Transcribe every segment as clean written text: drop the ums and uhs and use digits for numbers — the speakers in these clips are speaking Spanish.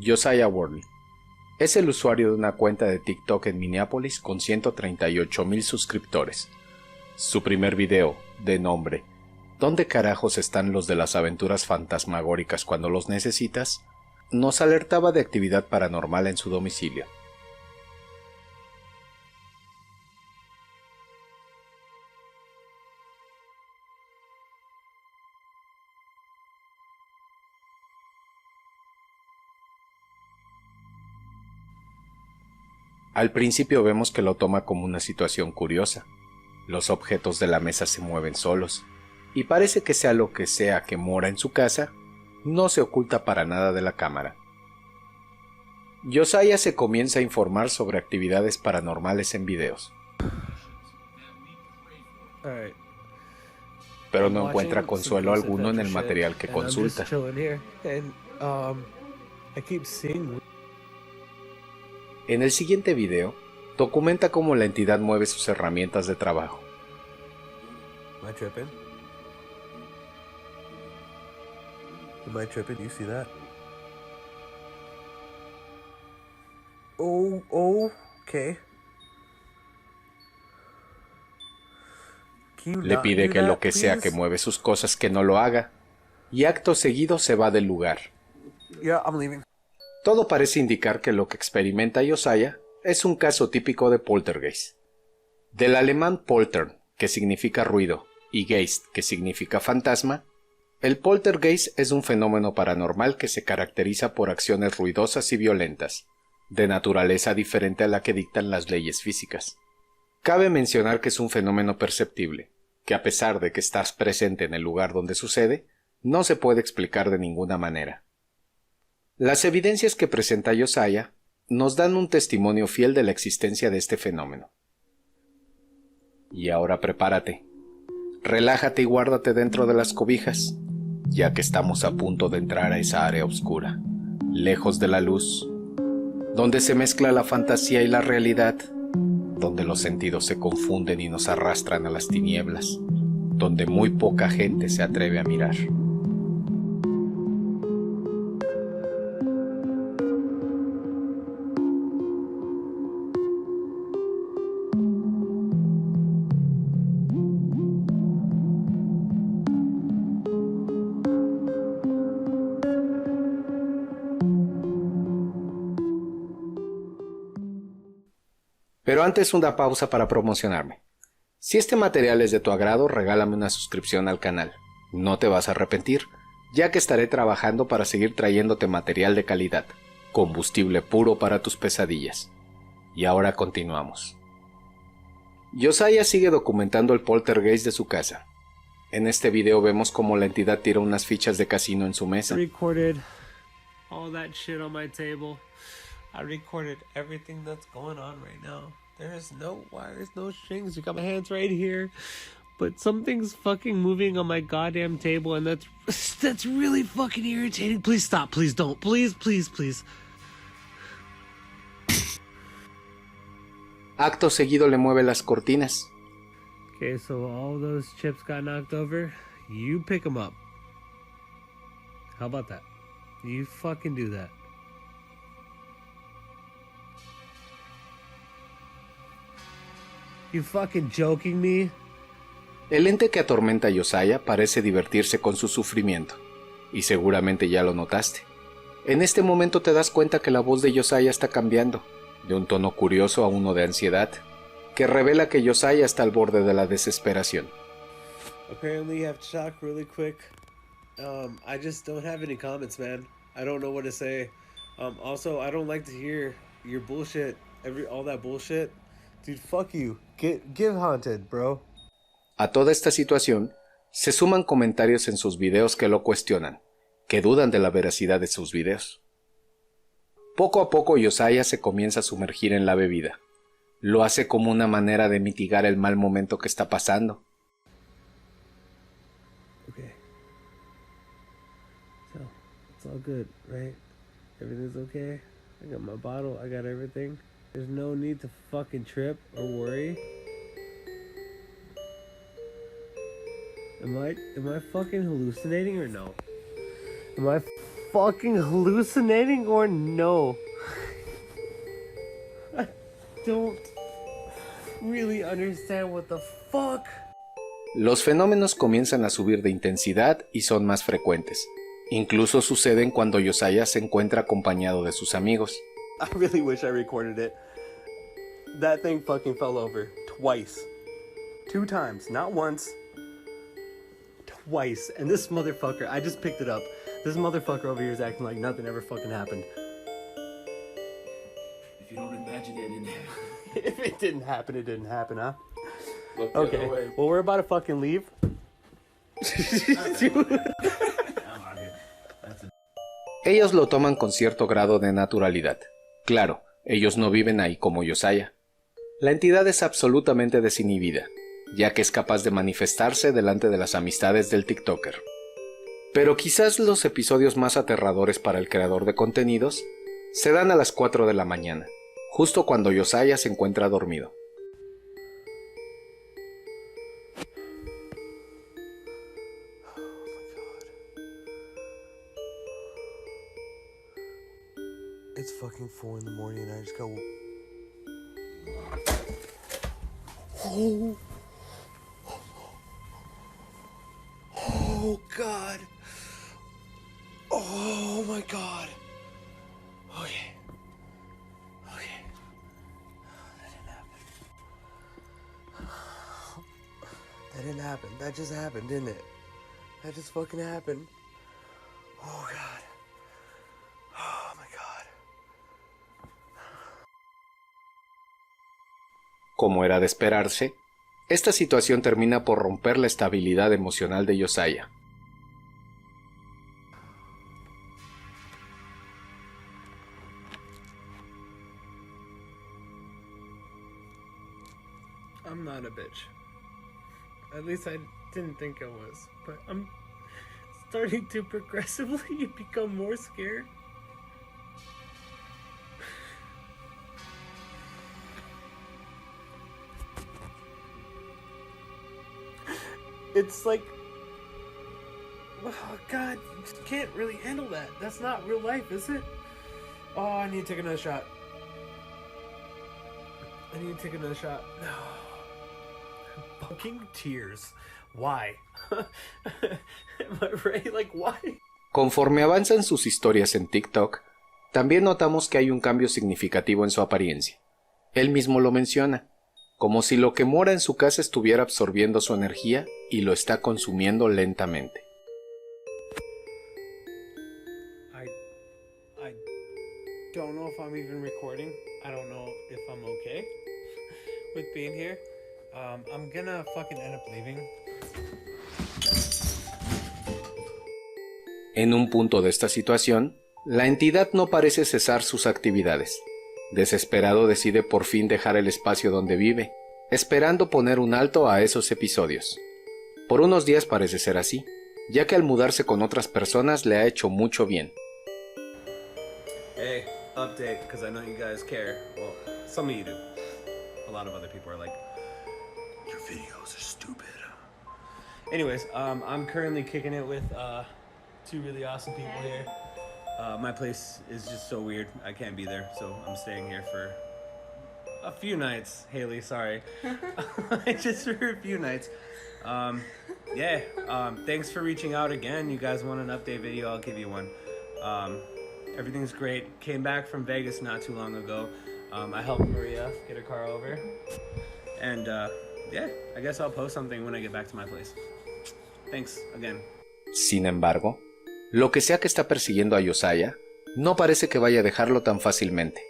Josiah Worley. Es el usuario de una cuenta de TikTok en Minneapolis con 138,000 suscriptores. Su primer video, de nombre ¿Dónde carajos están los de las aventuras fantasmagóricas cuando los necesitas?, nos alertaba de actividad paranormal en su domicilio. Al principio vemos que lo toma como una situación curiosa. Los objetos de la mesa se mueven solos, y parece que sea lo que sea que mora en su casa, no se oculta para nada de la cámara. Josiah se comienza a informar sobre actividades paranormales en videos, pero no encuentra consuelo alguno en el material que consulta. En el siguiente video, documenta cómo la entidad mueve sus herramientas de trabajo. Am I tripping? Am I tripping? You see that? Okay. Le pide que lo que sea que mueve sus cosas que no lo haga, y acto seguido se va del lugar. Yeah, I'm leaving. Todo parece indicar que lo que experimenta Josiah es un caso típico de poltergeist. Del alemán poltern, que significa ruido, y geist, que significa fantasma, el poltergeist es un fenómeno paranormal que se caracteriza por acciones ruidosas y violentas, de naturaleza diferente a la que dictan las leyes físicas. Cabe mencionar que es un fenómeno perceptible, que a pesar de que estás presente en el lugar donde sucede, no se puede explicar de ninguna manera. Las evidencias que presenta Josiah nos dan un testimonio fiel de la existencia de este fenómeno. Y ahora prepárate, relájate y guárdate dentro de las cobijas, ya que estamos a punto de entrar a esa área oscura, lejos de la luz, donde se mezcla la fantasía y la realidad, donde los sentidos se confunden y nos arrastran a las tinieblas, donde muy poca gente se atreve a mirar. Pero antes una pausa para promocionarme. Si este material es de tu agrado, regálame una suscripción al canal. No te vas a arrepentir, ya que estaré trabajando para seguir trayéndote material de calidad, combustible puro para tus pesadillas. Y ahora continuamos. Josiah sigue documentando el poltergeist de su casa. En este video vemos cómo la entidad tira unas fichas de casino en su mesa. I recorded everything that's going on right now. There's no wires, no strings. You got my hands right here. But something's fucking moving on my goddamn table, and that's really fucking irritating. Please stop. Please don't. Please. Acto seguido le mueve las cortinas. Okay, so all those chips got knocked over. You pick them up. How about that? You fucking do that. You fucking joking me? El ente que atormenta a Josiah parece divertirse con su sufrimiento, y seguramente ya lo notaste. En este momento te das cuenta que la voz de Josiah está cambiando, de un tono curioso a uno de ansiedad, que revela que Josiah está al borde de la desesperación. Apparently you have to talk really quick. I just don't have any comments, man. I don't know what to say. Also, I don't like to hear your bullshit, all that bullshit. Dude, fuck you. Get haunted, bro. A toda esta situación, se suman comentarios en sus videos que lo cuestionan, que dudan de la veracidad de sus videos. Poco a poco Josiah se comienza a sumergir en la bebida. Lo hace como una manera de mitigar el mal momento que está pasando. Okay. So, it's all good, right? Everything's okay? I got my bottle, I got everything. There's no need to fucking trip or worry. Am I fucking hallucinating or no? Am I fucking hallucinating or no? I don't really understand what the fuck. Los fenómenos comienzan a subir de intensidad y son más frecuentes. Incluso suceden cuando Josiah se encuentra acompañado de sus amigos. I really wish I recorded it. That thing fucking fell over twice. 2 times, not once. Twice. And this motherfucker, I just picked it up. This motherfucker over here is acting like nothing ever fucking happened. If you don't imagine it didn't happen. If it didn't happen, it didn't happen, huh? Look the other Okay. way. Well, we're about to fucking leave. Ellos lo toman con cierto grado de naturalidad. Claro, ellos no viven ahí como Josiah. La entidad es absolutamente desinhibida, ya que es capaz de manifestarse delante de las amistades del TikToker. Pero quizás los episodios más aterradores para el creador de contenidos se dan a las 4 de la mañana, justo cuando Josiah se encuentra dormido. It's fucking 4 in the morning and I just got. Oh God. Oh my God. Okay. Okay. That didn't happen. That didn't happen. That just happened, didn't it? That just fucking happened. Oh God. Oh my God. Como era de esperarse, esta situación termina por romper la estabilidad emocional de Josiah. I'm not a bitch. At least I didn't think I was. But I'm starting to progressively become more scared. It's like, oh God, you just can't really handle that. That's not real life, is it? Oh, I need to take another shot. I need to take another shot. No. Fucking tears. Why? Am I right? Like, why? Conforme avanzan sus historias en TikTok, también notamos que hay un cambio significativo en su apariencia. Él mismo lo menciona, como si lo que mora en su casa estuviera absorbiendo su energía y lo está consumiendo lentamente. I don't know if I'm even recording. I don't know if I'm okay with being here. I'm gonna fucking end up leaving. En un punto de esta situación, la entidad no parece cesar sus actividades. Desesperado decide por fin dejar el espacio donde vive, esperando poner un alto a esos episodios. Por unos días parece ser así, ya que al mudarse con otras personas le ha hecho mucho bien. Hey, update, because I know you guys care. Well, some of you do. A lot of other people are like, your videos are stupid. Anyways, I'm currently kicking it with 2 really awesome people here. My place is just so weird. I can't be there, so I'm staying here for a few nights. Haley, sorry. Just for a few nights. Yeah, thanks for reaching out again. You guys want an update video, I'll give you one. Everything's great. Came back from Vegas not too long ago. I helped Maria get her car over. And yeah, I guess I'll post something when I get back to my place. Thanks again. Sin embargo, lo que sea que está persiguiendo a Josiah, no parece que vaya a dejarlo tan fácilmente.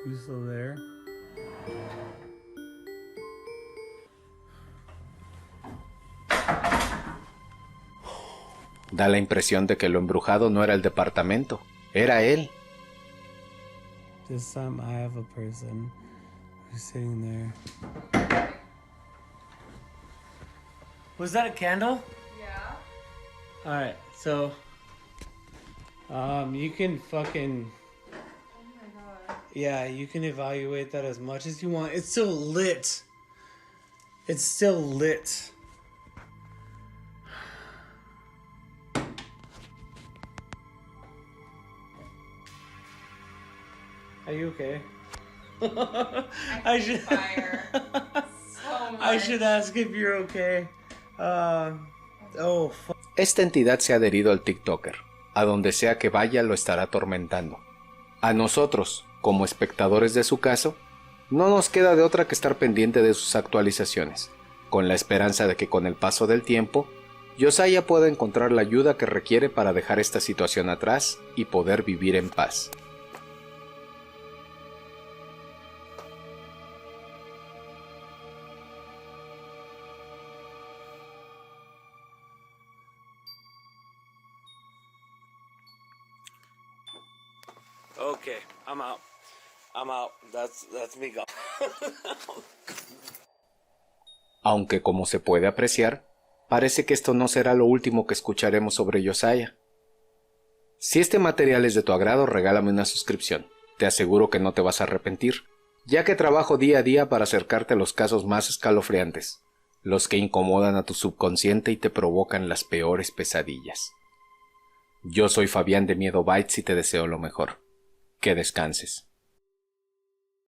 You still there? Da la impresión de que lo embrujado no era el departamento, era él. This time I have a person who's sitting there. Was that a candle? Yeah. Alright, so you can fucking Oh my god. yeah, you can evaluate that as much as you want. It's still lit. It's still lit. Are you okay? I should fire so much. I should ask if you're okay. Oh, fuck. Esta entidad se ha adherido al TikToker. A donde sea que vaya lo estará atormentando. A nosotros, como espectadores de su caso, no nos queda de otra que estar pendiente de sus actualizaciones, con la esperanza de que con el paso del tiempo, Josiah pueda encontrar la ayuda que requiere para dejar esta situación atrás y poder vivir en paz. Okay, I'm out. I'm out. That's me gone. Aunque como se puede apreciar, parece que esto no será lo último que escucharemos sobre Josiah. Si este material es de tu agrado, regálame una suscripción. Te aseguro que no te vas a arrepentir, ya que trabajo día a día para acercarte a los casos más escalofriantes, los que incomodan a tu subconsciente y te provocan las peores pesadillas. Yo soy Fabián de Miedo Bytes y te deseo lo mejor. Que descanses.